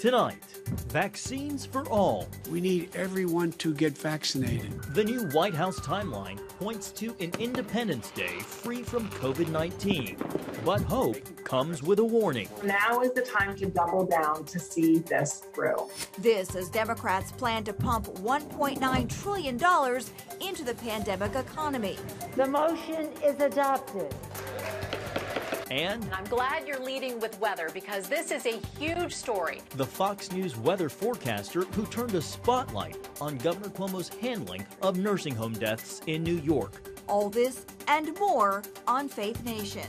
Tonight, vaccines for all. We need everyone to get vaccinated. The new White House timeline points to an Independence Day free from COVID-19. But hope comes with a warning. Now is the time to double down to see this through. This as Democrats plan to pump $1.9 trillion into the pandemic economy. The motion is adopted. And I'm glad you're leading with weather because this is a huge story. The Fox News weather forecaster who turned a spotlight on Governor Cuomo's handling of nursing home deaths in New York. All this and more on Faith Nation.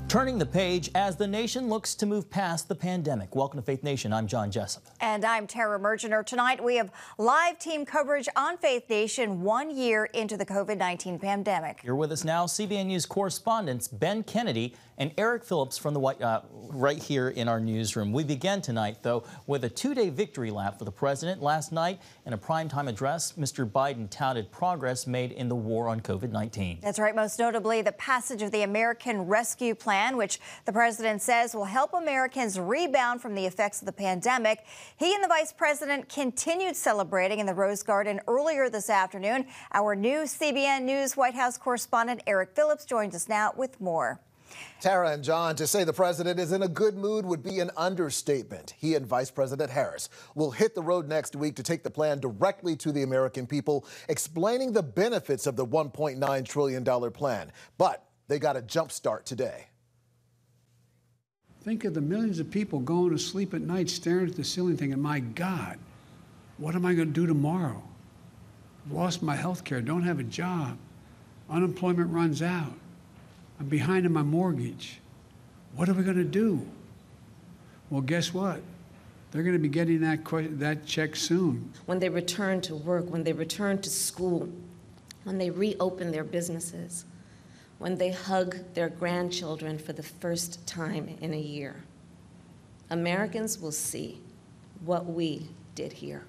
Turning the page as the nation looks to move past the pandemic. Welcome to Faith Nation. I'm John Jessup. And I'm Tara Mergener. Tonight we have live team coverage on Faith Nation 1 year into the COVID-19 pandemic. Here with us now, CBN News correspondents Ben Kennedy and Eric Phillips from the right here in our newsroom. We began tonight, though, with a two-day victory lap for the president. Last night, in a primetime address, Mr. Biden touted progress made in the war on COVID-19. That's right. Most notably, the passage of the American Rescue Plan, which the president says will help Americans rebound from the effects of the pandemic. He and the vice president continued celebrating in the Rose Garden earlier this afternoon. Our new CBN News White House correspondent Eric Phillips joins us now with more. Tara and John, to say the president is in a good mood would be an understatement. He and Vice President Harris will hit the road next week to take the plan directly to the American people, explaining the benefits of the $1.9 trillion plan. But they got a jump start today. Think of the millions of people going to sleep at night staring at the ceiling thinking, my God, what am I going to do tomorrow? I've lost my health care, don't have a job. Unemployment runs out. I'm behind on my mortgage. What are we going to do? Well, guess what? They're going to be getting that check soon. When they return to work, when they return to school, when they reopen their businesses, when they hug their grandchildren for the first time in a year, Americans will see what we did here.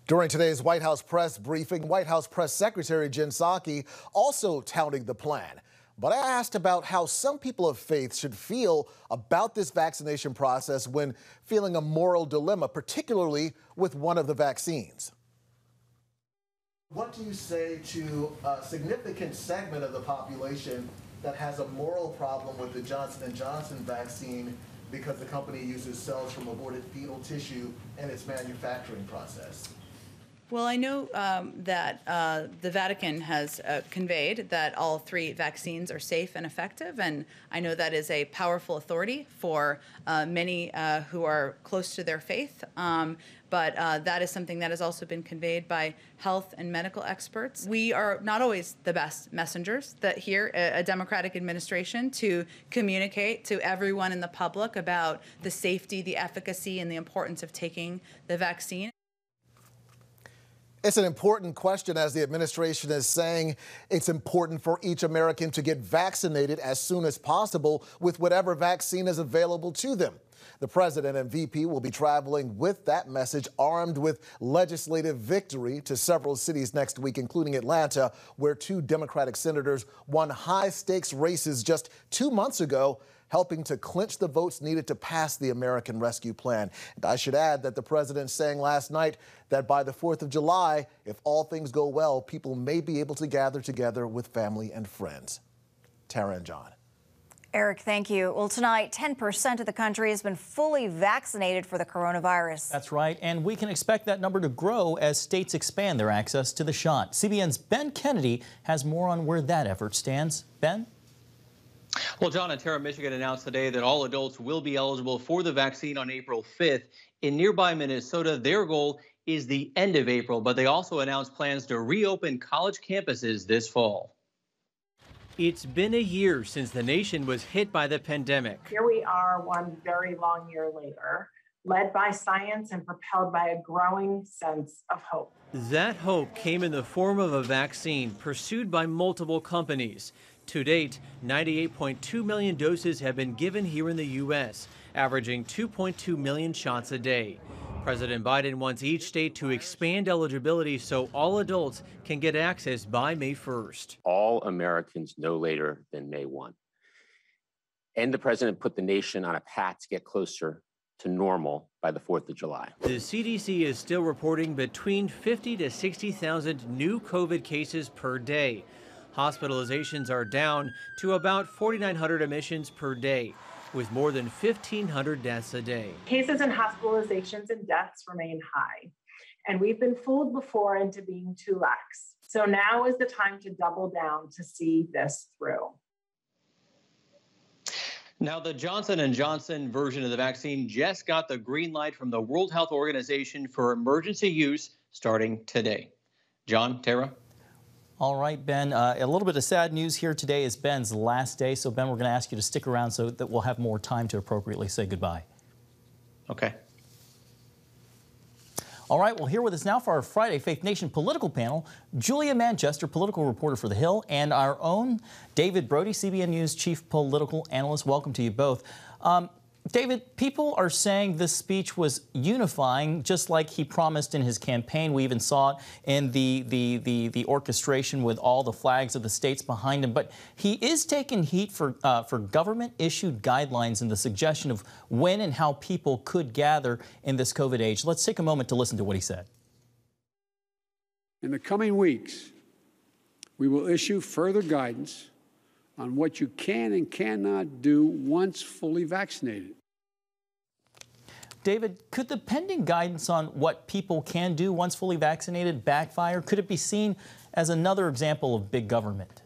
During today's White House press briefing, White House Press Secretary Jen Psaki also touting the plan. But I asked about how some people of faith should feel about this vaccination process when feeling a moral dilemma, particularly with one of the vaccines. What do you say to a significant segment of the population that has a moral problem with the Johnson & Johnson vaccine because the company uses cells from aborted fetal tissue in its manufacturing process? Well, I know that the Vatican has conveyed that all three vaccines are safe and effective, and I know that is a powerful authority for many who are close to their faith. But that is something that has also been conveyed by health and medical experts. We are not always the best messengers that here, a Democratic administration, to communicate to everyone in the public about the safety, the efficacy, and the importance of taking the vaccine. It's an important question, as the administration is saying it's important for each American to get vaccinated as soon as possible with whatever vaccine is available to them. The president and VP will be traveling with that message, armed with legislative victory, to several cities next week, including Atlanta, where two Democratic senators won high-stakes races just 2 months ago, helping to clinch the votes needed to pass the American Rescue Plan. And I should add that the president saying last night that by the 4th of July, if all things go well, people may be able to gather together with family and friends. Tara and John. Eric, thank you. Well, tonight, 10% of the country has been fully vaccinated for the coronavirus. That's right, and we can expect that number to grow as states expand their access to the shot. CBN's Ben Kennedy has more on where that effort stands. Ben? Well, John and Tara, Michigan announced today that all adults will be eligible for the vaccine on April 5th. In nearby Minnesota, their goal is the end of April, but they also announced plans to reopen college campuses this fall. It's been a year since the nation was hit by the pandemic. Here we are, one very long year later, led by science and propelled by a growing sense of hope. That hope came in the form of a vaccine pursued by multiple companies. To date, 98.2 million doses have been given here in the U.S., averaging 2.2 million shots a day. President Biden wants each state to expand eligibility so all adults can get access by May 1st. All Americans no later than May 1. And the president put the nation on a path to get closer to normal by the 4th of July. The CDC is still reporting between 50 to 60,000 new COVID cases per day. Hospitalizations are down to about 4,900 admissions per day, with more than 1,500 deaths a day. Cases and hospitalizations and deaths remain high, and we've been fooled before into being too lax. So now is the time to double down to see this through. Now, the Johnson & Johnson version of the vaccine just got the green light from the World Health Organization for emergency use starting today. John, Tara? All right, Ben, a little bit of sad news here. Today is Ben's last day. So, Ben, we're going to ask you to stick around so that we'll have more time to appropriately say goodbye. Okay. All right, well, here with us now for our Friday Faith Nation political panel, Julia Manchester, political reporter for The Hill, and our own David Brody, CBN News chief political analyst. Welcome to you both. David, people are saying this speech was unifying, just like he promised in his campaign. We even saw it in the orchestration with all the flags of the states behind him. But he is taking heat for government-issued guidelines and the suggestion of when and how people could gather in this COVID age. Let's take a moment to listen to what he said. In the coming weeks, we will issue further guidance on what you can and cannot do once fully vaccinated. David, could the pending guidance on what people can do once fully vaccinated backfire? Could it be seen as another example of big government?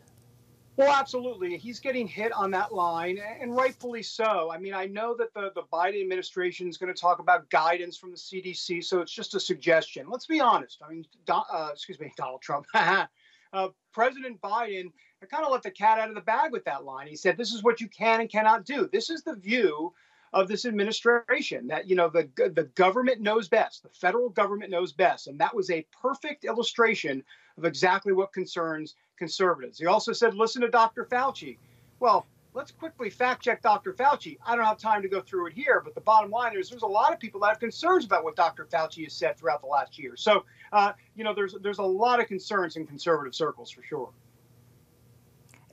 Well, absolutely. He's getting hit on that line, and rightfully so. I mean, I know that the Biden administration is going to talk about guidance from the CDC, so it's just a suggestion. Let's be honest. I mean, Donald Trump. President Biden kind of let the cat out of the bag with that line. He said, this is what you can and cannot do. This is the view of this administration, that, you know, the government knows best. The federal government knows best. And that was a perfect illustration of exactly what concerns conservatives. He also said, listen to Dr. Fauci. Well, let's quickly fact check Dr. Fauci. I don't have time to go through it here, but the bottom line is there's a lot of people that have concerns about what Dr. Fauci has said throughout the last year. So, you know, there's a lot of concerns in conservative circles for sure.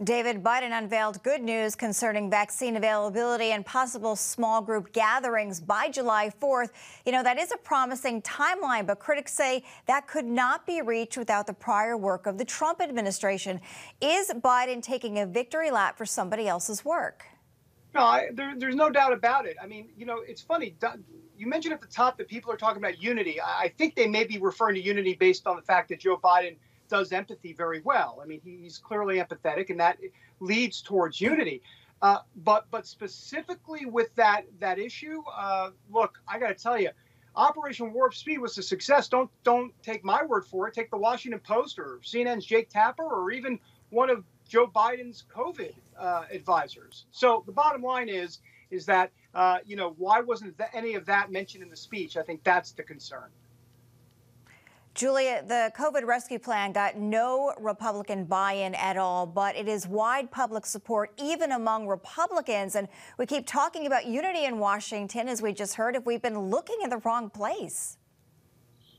David, Biden unveiled good news concerning vaccine availability and possible small group gatherings by July 4th. You know, that is a promising timeline, but critics say that could not be reached without the prior work of the Trump administration. Is Biden taking a victory lap for somebody else's work? No, there's no doubt about it. I mean, you know, it's funny. You mentioned at the top that people are talking about unity. I think they may be referring to unity based on the fact that Joe Biden does empathy very well. I mean, he's clearly empathetic, and that leads towards unity. But specifically with that issue, look, I got to tell you, Operation Warp Speed was a success. Don't take my word for it. Take the Washington Post or CNN's Jake Tapper or even one of Joe Biden's COVID advisors. So the bottom line is that you know, why wasn't any of that mentioned in the speech? I think that's the concern. Julia, the COVID rescue plan got no Republican buy-in at all, but it is wide public support even among Republicans. And we keep talking about unity in Washington, as we just heard. If we've been looking in the wrong place.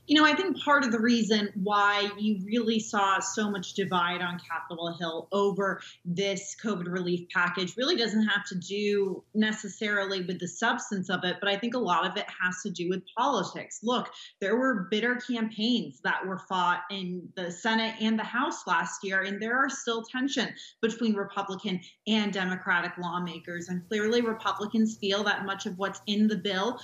You know, I think part of the reason why you really saw so much divide on Capitol Hill over this COVID relief package really doesn't have to do necessarily with the substance of it, but I think a lot of it has to do with politics. Look, there were bitter campaigns that were fought in the Senate and the House last year, and there are still tension between Republican and Democratic lawmakers. And clearly Republicans feel that much of what's in the bill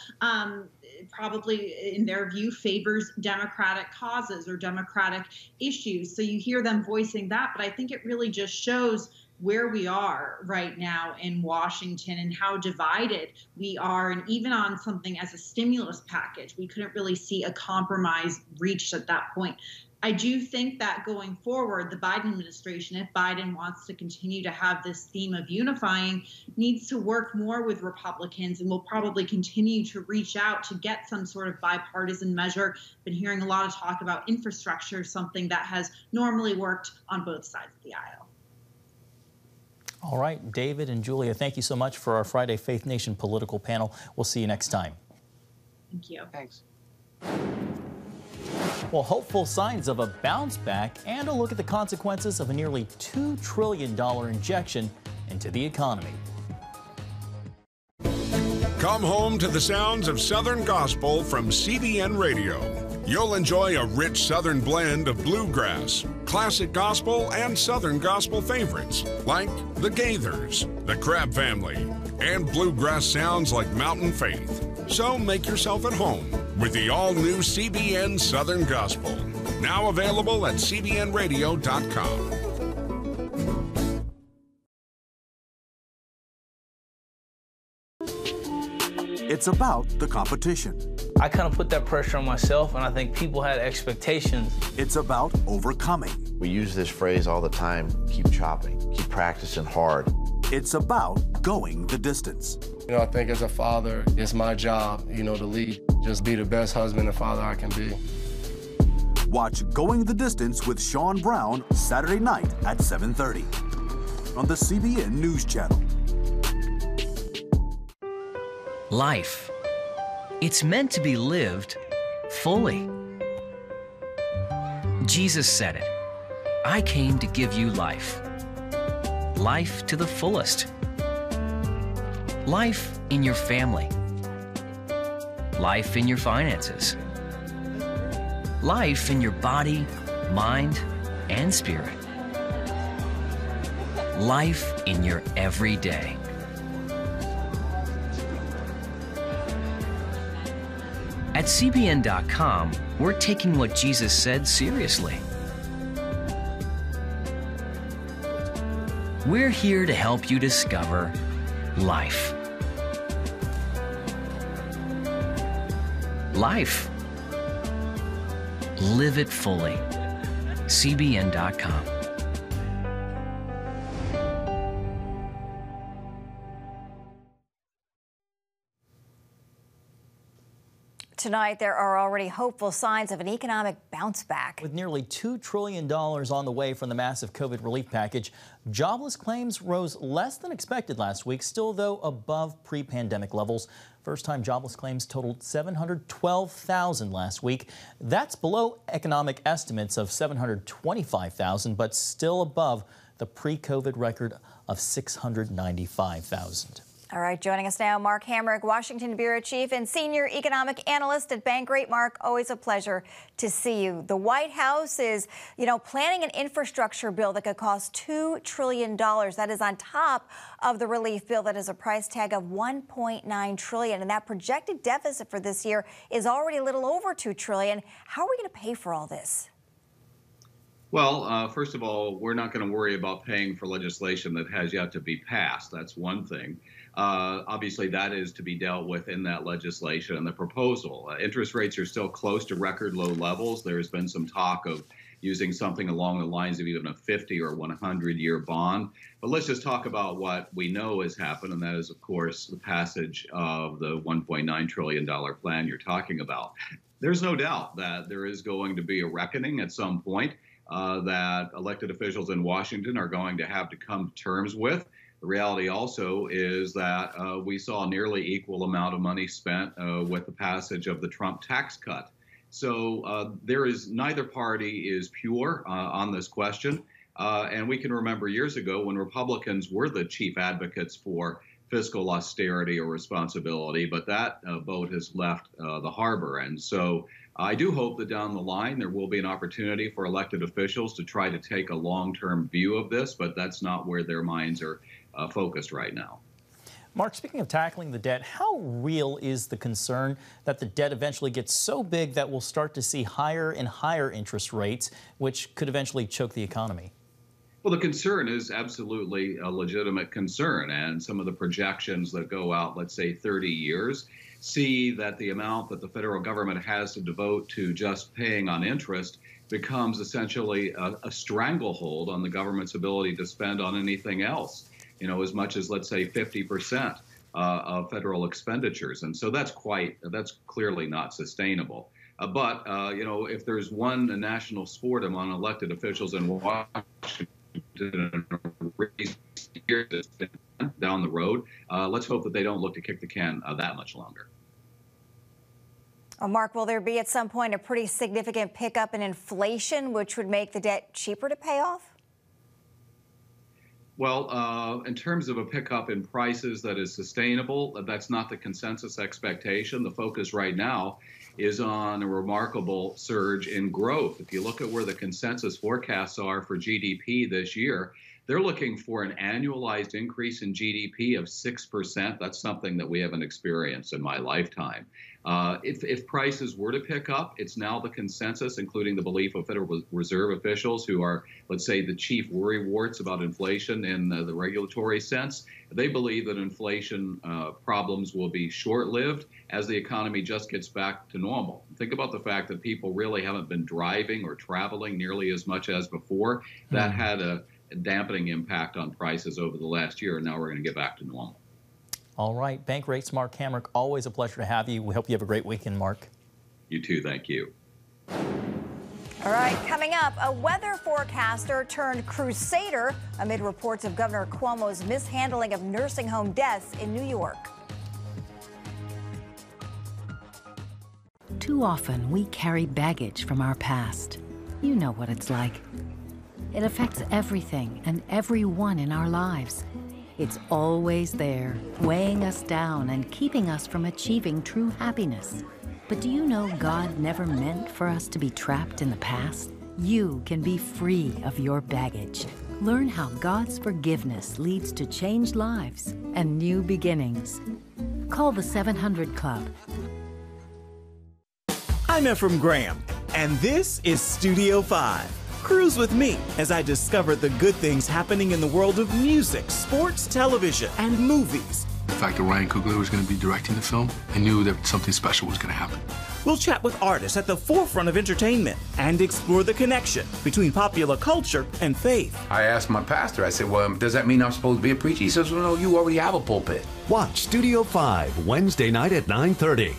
probably, in their view, favors Democratic causes or Democratic issues. So you hear them voicing that, but I think it really just shows where we are right now in Washington and how divided we are. And even on something as a stimulus package, we couldn't really see a compromise reached at that point. I do think that going forward, the Biden administration, if Biden wants to continue to have this theme of unifying, needs to work more with Republicans and will probably continue to reach out to get some sort of bipartisan measure. Been hearing a lot of talk about infrastructure, something that has normally worked on both sides of the aisle. All right, David and Julia, thank you so much for our Friday Faith Nation political panel. We'll see you next time. Thank you. Thanks. Well, hopeful signs of a bounce back and a look at the consequences of a nearly $2 trillion injection into the economy. Come home to the sounds of Southern Gospel from CBN Radio. You'll enjoy a rich Southern blend of bluegrass, classic gospel, and Southern gospel favorites like the Gaithers, the Crab Family, and bluegrass sounds like Mountain Faith. So make yourself at home with the all-new CBN Southern Gospel, now available at cbnradio.com. It's about the competition. I kind of put that pressure on myself, and I think people had expectations. It's about overcoming. We use this phrase all the time, keep chopping, keep practicing hard. It's about going the distance. You know, I think as a father, it's my job, to lead, just be the best husband and father I can be. Watch Going the Distance with Sean Brown Saturday night at 7:30 on the CBN News Channel. Life. It's meant to be lived fully. Jesus said it. I came to give you life. Life to the fullest. Life in your family. Life in your finances. Life in your body, mind, and spirit. Life in your everyday. At CBN.com, we're taking what Jesus said seriously. We're here to help you discover life. Life. Live it fully. CBN.com. Tonight, there are already hopeful signs of an economic bounce back. With nearly $2 trillion on the way from the massive COVID relief package, jobless claims rose less than expected last week, still though above pre-pandemic levels. First-time jobless claims totaled 712,000 last week. That's below economic estimates of 725,000, but still above the pre-COVID record of 695,000. All right, joining us now, Mark Hamrick, Washington Bureau Chief and Senior Economic Analyst at Bankrate. Mark, always a pleasure to see you. The White House is, planning an infrastructure bill that could cost $2 trillion. That is on top of the relief bill that has a price tag of $1.9 trillion. And that projected deficit for this year is already a little over $2 trillion. How are we going to pay for all this? Well, first of all, we're not going to worry about paying for legislation that has yet to be passed. That's one thing. Obviously, that is to be dealt with in that legislation and the proposal. Interest rates are still close to record low levels. There has been some talk of using something along the lines of even a 50 or 100-year bond. But let's just talk about what we know has happened, and that is, of course, the passage of the $1.9 trillion plan you're talking about. There's no doubt that there is going to be a reckoning at some point that elected officials in Washington are going to have to come to terms with. The reality also is that we saw a nearly equal amount of money spent with the passage of the Trump tax cut. So there is neither party is pure on this question. And we can remember years ago when Republicans were the chief advocates for fiscal austerity or responsibility, but that boat has left the harbor. And so I do hope that down the line there will be an opportunity for elected officials to try to take a long-term view of this, but that's not where their minds are focused right now. Mark, speaking of tackling the debt, how real is the concern that the debt eventually gets so big that we'll start to see higher and higher interest rates, which could eventually choke the economy? Well, the concern is absolutely a legitimate concern, and some of the projections that go out, let's say 30 years, see that the amount that the federal government has to devote to just paying on interest becomes essentially a stranglehold on the government's ability to spend on anything else, as much as, let's say, 50% of federal expenditures. And so that's clearly not sustainable. But if there's one national sport among elected officials in Washington down the road, let's hope that they don't look to kick the can that much longer. Well, Mark, will there be at some point a pretty significant pickup in inflation, which would make the debt cheaper to pay off? Well, in terms of a pickup in prices that is sustainable, that's not the consensus expectation. The focus right now is on a remarkable surge in growth. If you look at where the consensus forecasts are for GDP this year, they're looking for an annualized increase in GDP of 6%. That's something that we haven't experienced in my lifetime. If prices were to pick up, it's now the consensus, including the belief of Federal Reserve officials who are, let's say, the chief worrywarts about inflation in the regulatory sense. They believe that inflation problems will be short-lived as the economy just gets back to normal. Think about the fact that people really haven't been driving or traveling nearly as much as before. That had a dampening impact on prices over the last year, and now we're going to get back to normal. All right, Bank Rates, Mark Hamrick, always a pleasure to have you. We hope you have a great weekend, Mark. You too, thank you. All right, coming up, a weather forecaster turned crusader amid reports of Governor Cuomo's mishandling of nursing home deaths in New York. Too often, we carry baggage from our past. You know what it's like. It affects everything and everyone in our lives. It's always there, weighing us down and keeping us from achieving true happiness. But do you know God never meant for us to be trapped in the past? You can be free of your baggage. Learn how God's forgiveness leads to changed lives and new beginnings. Call the 700 Club. I'm Ephraim Graham, and this is Studio 5. Cruise with me as I discover the good things happening in the world of music, sports, television, and movies. The fact that Ryan Coogler was going to be directing the film, I knew that something special was going to happen. We'll chat with artists at the forefront of entertainment and explore the connection between popular culture and faith. I asked my pastor, I said, well, does that mean I'm supposed to be a preacher? He says, well, no, you already have a pulpit. Watch Studio 5, Wednesday night at 9:30.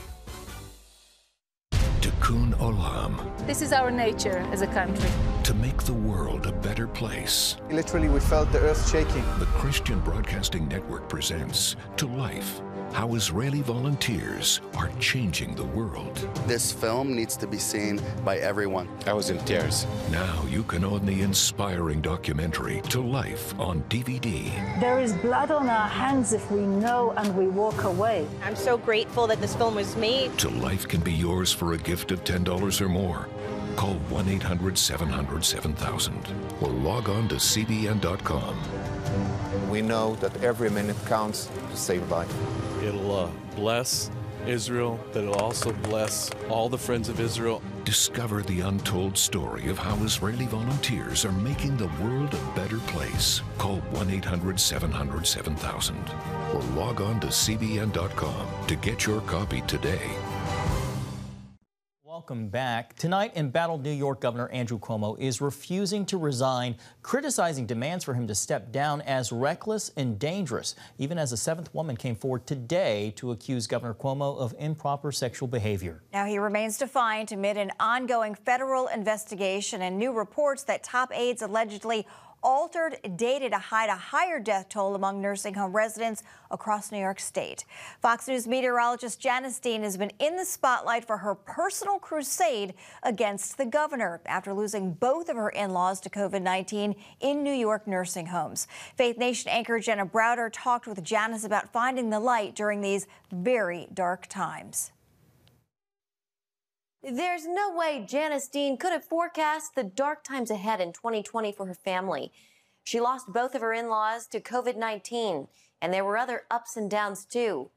Tikkun Olam. This is our nature as a country. To make the world a better place. Literally, we felt the earth shaking. The Christian Broadcasting Network presents To Life, how Israeli volunteers are changing the world. This film needs to be seen by everyone. I was in tears. Now you can own the inspiring documentary To Life on DVD. There is blood on our hands if we know and we walk away. I'm so grateful that this film was made. To Life can be yours for a gift of $10 or more. Call 1-800-700-7000 or log on to cbn.com. We know that every minute counts to save life. It'll bless Israel, but it'll also bless all the friends of Israel. Discover the untold story of how Israeli volunteers are making the world a better place. Call 1-800-700-7000 or log on to cbn.com to get your copy today. Welcome back. Tonight in Battle, New York, Governor Andrew Cuomo is refusing to resign, criticizing demands for him to step down as reckless and dangerous, even as a seventh woman came forward today to accuse Governor Cuomo of improper sexual behavior. Now he remains defiant amid an ongoing federal investigation and new reports that top aides allegedly altered data to hide a higher death toll among nursing home residents across New York State. Fox News meteorologist Janice Dean has been in the spotlight for her personal crusade against the governor after losing both of her in-laws to COVID-19 in New York nursing homes. Faith Nation anchor Jenna Browder talked with Janice about finding the light during these very dark times. There's no way Janice Dean could have forecast the dark times ahead in 2020 for her family. She lost both of her in-laws to COVID-19, and there were other ups and downs too.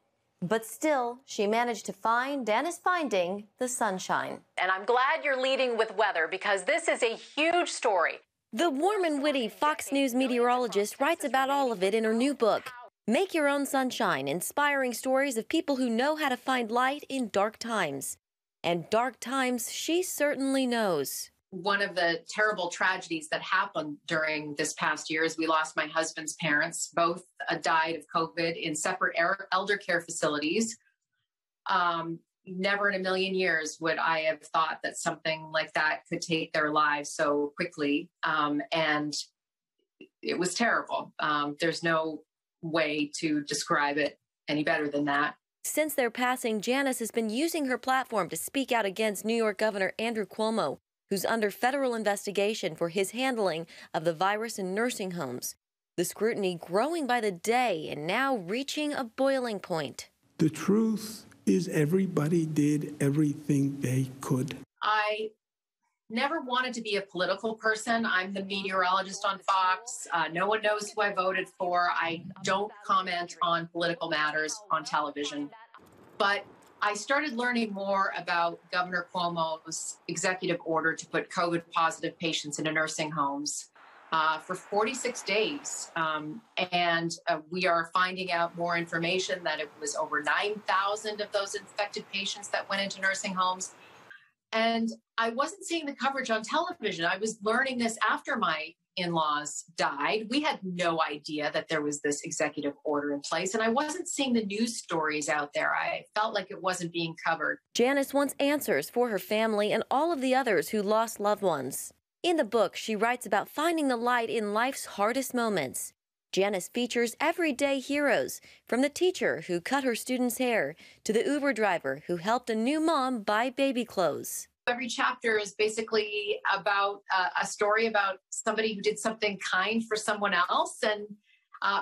But still, she managed to find and is finding the sunshine. And I'm glad you're leading with weather because this is a huge story. The warm and witty Fox News meteorologist writes about all of it in her new book, Make Your Own Sunshine, inspiring stories of people who know how to find light in dark times. And dark times she certainly knows. One of the terrible tragedies that happened during this past year is we lost my husband's parents. Both died of COVID in separate elder care facilities. Never in a million years would I have thought that something like that could take their lives so quickly. And it was terrible. There's no way to describe it any better than that. Since their passing, Janice has been using her platform to speak out against New York Governor Andrew Cuomo, who's under federal investigation for his handling of the virus in nursing homes. The scrutiny growing by the day and now reaching a boiling point. The truth is everybody did everything they could. I never wanted to be a political person. I'm the meteorologist on Fox. No one knows who I voted for. I don't comment on political matters on television. But I started learning more about Governor Cuomo's executive order to put COVID-positive patients into nursing homes for 46 days. And we are finding out more information that it was over 9,000 of those infected patients that went into nursing homes. And I wasn't seeing the coverage on television. I was learning this after my in-laws died. We had no idea that there was this executive order in place, and I wasn't seeing the news stories out there. I felt like it wasn't being covered. Janice wants answers for her family and all of the others who lost loved ones. In the book, she writes about finding the light in life's hardest moments. Janice features everyday heroes, from the teacher who cut her students' hair to the Uber driver who helped a new mom buy baby clothes. Every chapter is basically about a story about somebody who did something kind for someone else, and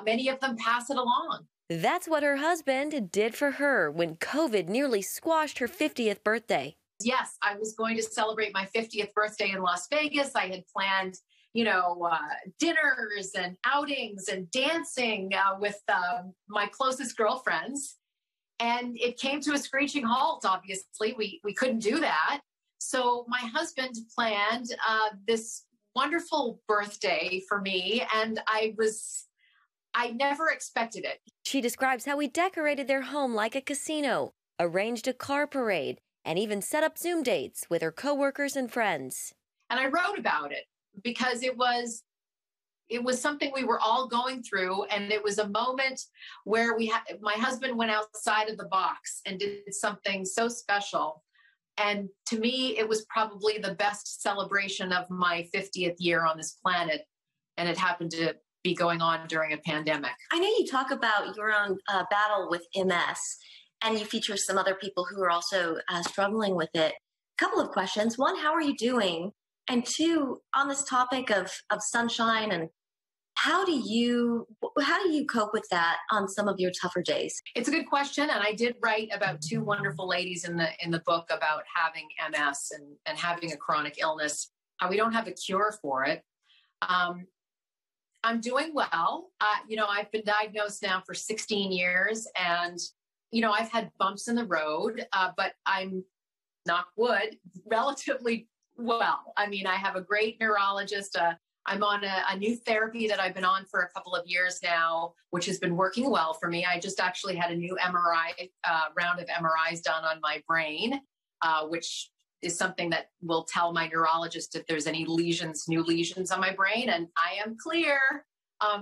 many of them pass it along. That's what her husband did for her when COVID nearly squashed her 50th birthday. Yes, I was going to celebrate my 50th birthday in Las Vegas. I had planned dinners and outings and dancing with my closest girlfriends. And it came to a screeching halt, obviously. We couldn't do that. So my husband planned this wonderful birthday for me, and I never expected it. She describes how he decorated their home like a casino, arranged a car parade, and even set up Zoom dates with her coworkers and friends. And I wrote about it because it was something we were all going through, and it was a moment where my husband went outside of the box and did something so special. And to me, it was probably the best celebration of my 50th year on this planet. And it happened to be going on during a pandemic. I know you talk about your own battle with MS, and you feature some other people who are also struggling with it. A couple of questions. One, how are you doing? And two, on this topic of sunshine, and how do you cope with that on some of your tougher days? It's a good question, and I did write about two wonderful ladies in the book about having MS and having a chronic illness. We don't have a cure for it. I'm doing well. I've been diagnosed now for 16 years, and I've had bumps in the road, but I'm, knock wood, relatively well. I mean, I have a great neurologist. I'm on a new therapy that I've been on for a couple of years now, which has been working well for me. I just actually had a new MRI, round of MRIs done on my brain, which is something that will tell my neurologist if there's any new lesions on my brain, and I am clear.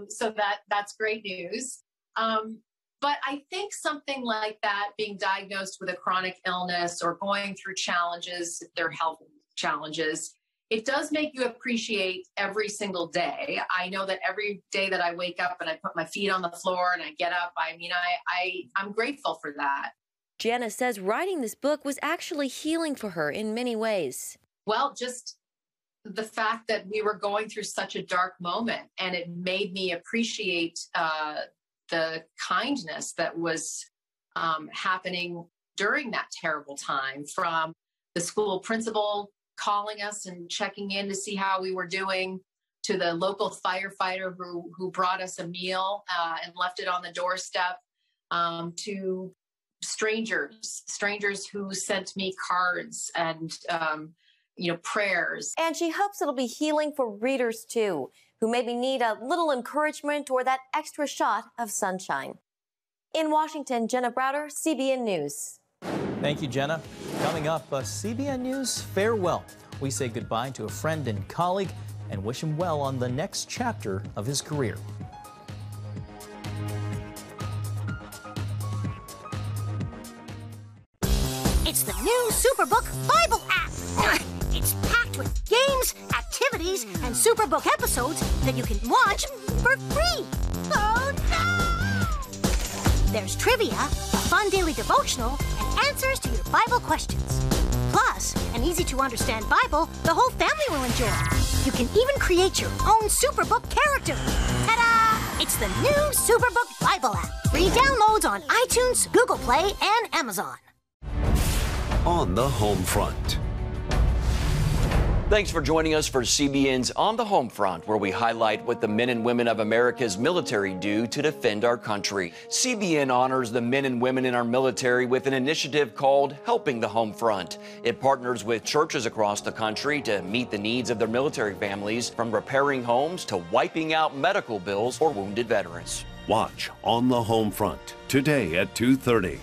So that's great news. But I think something like that, being diagnosed with a chronic illness or going through challenges, if they're health challenges, it does make you appreciate every single day. I know that every day that I wake up and I put my feet on the floor and I get up, I'm grateful for that. Janice says writing this book was actually healing for her in many ways. Well, just the fact that we were going through such a dark moment, and it made me appreciate the kindness that was happening during that terrible time, from the school principal calling us and checking in to see how we were doing, to the local firefighter who brought us a meal and left it on the doorstep, to strangers who sent me cards and prayers. And she hopes it'll be healing for readers too, who maybe need a little encouragement or that extra shot of sunshine. In Washington, Jenna Browder, CBN News. Thank you, Jenna. Coming up, CBN News farewell. We say goodbye to a friend and colleague and wish him well on the next chapter of his career. It's the new Superbook Bible app. It's packed with games, activities, and Superbook episodes that you can watch for free. Oh, no! There's trivia, a fun daily devotional, and answers to your Bible questions. Plus, an easy-to-understand Bible the whole family will enjoy. You can even create your own Superbook character. Ta-da! It's the new Superbook Bible app. Free downloads on iTunes, Google Play, and Amazon. On the home front. Thanks for joining us for CBN's On the Home Front, where we highlight what the men and women of America's military do to defend our country. CBN honors the men and women in our military with an initiative called Helping the Home Front. It partners with churches across the country to meet the needs of their military families, from repairing homes to wiping out medical bills for wounded veterans. Watch On the Home Front today at 2:30.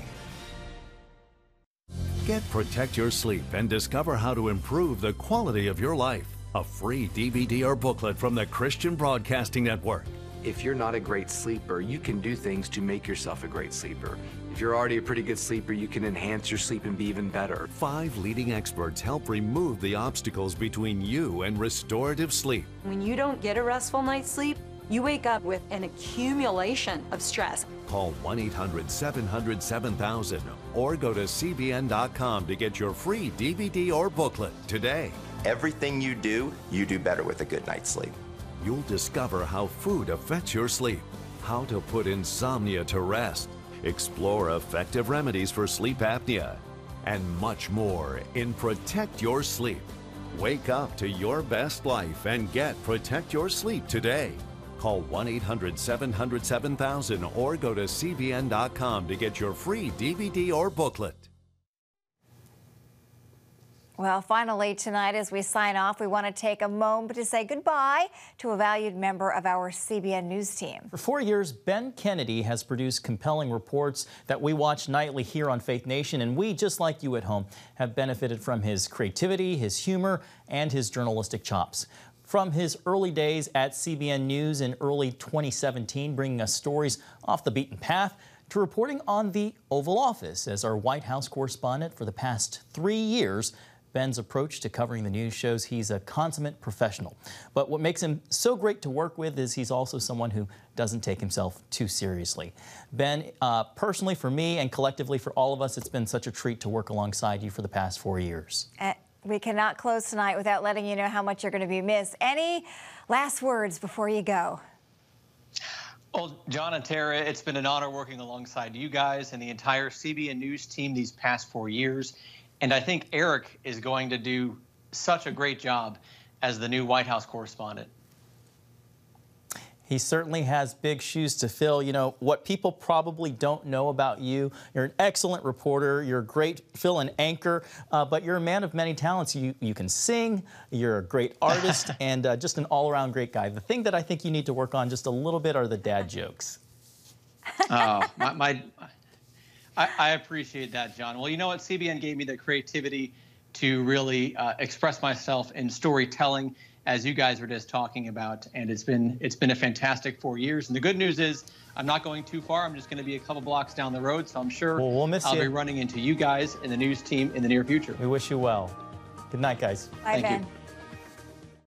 Get Protect Your Sleep and discover how to improve the quality of your life. A free DVD or booklet from the Christian Broadcasting Network. If you're not a great sleeper, you can do things to make yourself a great sleeper. If you're already a pretty good sleeper, you can enhance your sleep and be even better. 5 leading experts help remove the obstacles between you and restorative sleep. When you don't get a restful night's sleep, you wake up with an accumulation of stress. Call 1-800-700-7000 or go to cbn.com to get your free DVD or booklet today. Everything you do better with a good night's sleep. You'll discover how food affects your sleep, how to put insomnia to rest, explore effective remedies for sleep apnea, and much more in Protect Your Sleep. Wake up to your best life and get Protect Your Sleep today. Call 1-800-700-7000 or go to cbn.com to get your free DVD or booklet. Well, finally tonight, as we sign off, we want to take a moment to say goodbye to a valued member of our CBN News team. For 4 years, Ben Kennedy has produced compelling reports that we watch nightly here on Faith Nation, and we, just like you at home, have benefited from his creativity, his humor, and his journalistic chops. From his early days at CBN News in early 2017, bringing us stories off the beaten path, to reporting on the Oval Office as our White House correspondent for the past 3 years, Ben's approach to covering the news shows he's a consummate professional. But what makes him so great to work with is he's also someone who doesn't take himself too seriously. Ben, personally for me and collectively for all of us, it's been such a treat to work alongside you for the past 4 years. We cannot close tonight without letting you know how much you're going to be missed. Any last words before you go? Well, John and Tara, it's been an honor working alongside you guys and the entire CBN News team these past 4 years. And I think Eric is going to do such a great job as the new White House correspondent. He certainly has big shoes to fill. You know, what people probably don't know about you, you're an excellent reporter, you're a great fill and anchor, but you're a man of many talents. You can sing, you're a great artist, and just an all-around great guy. The thing that I think you need to work on just a little bit are the dad jokes. Oh, I appreciate that, John. Well, you know what? CBN gave me the creativity to really express myself in storytelling, as you guys were just talking about, and it's been a fantastic 4 years. And the good news is I'm not going too far. I'm just going to be a couple blocks down the road, so I'm sure we'll miss I'll you. be running into you guys and the news team in the near future. We wish you well. Good night, guys. Bye, Thank Ben. you.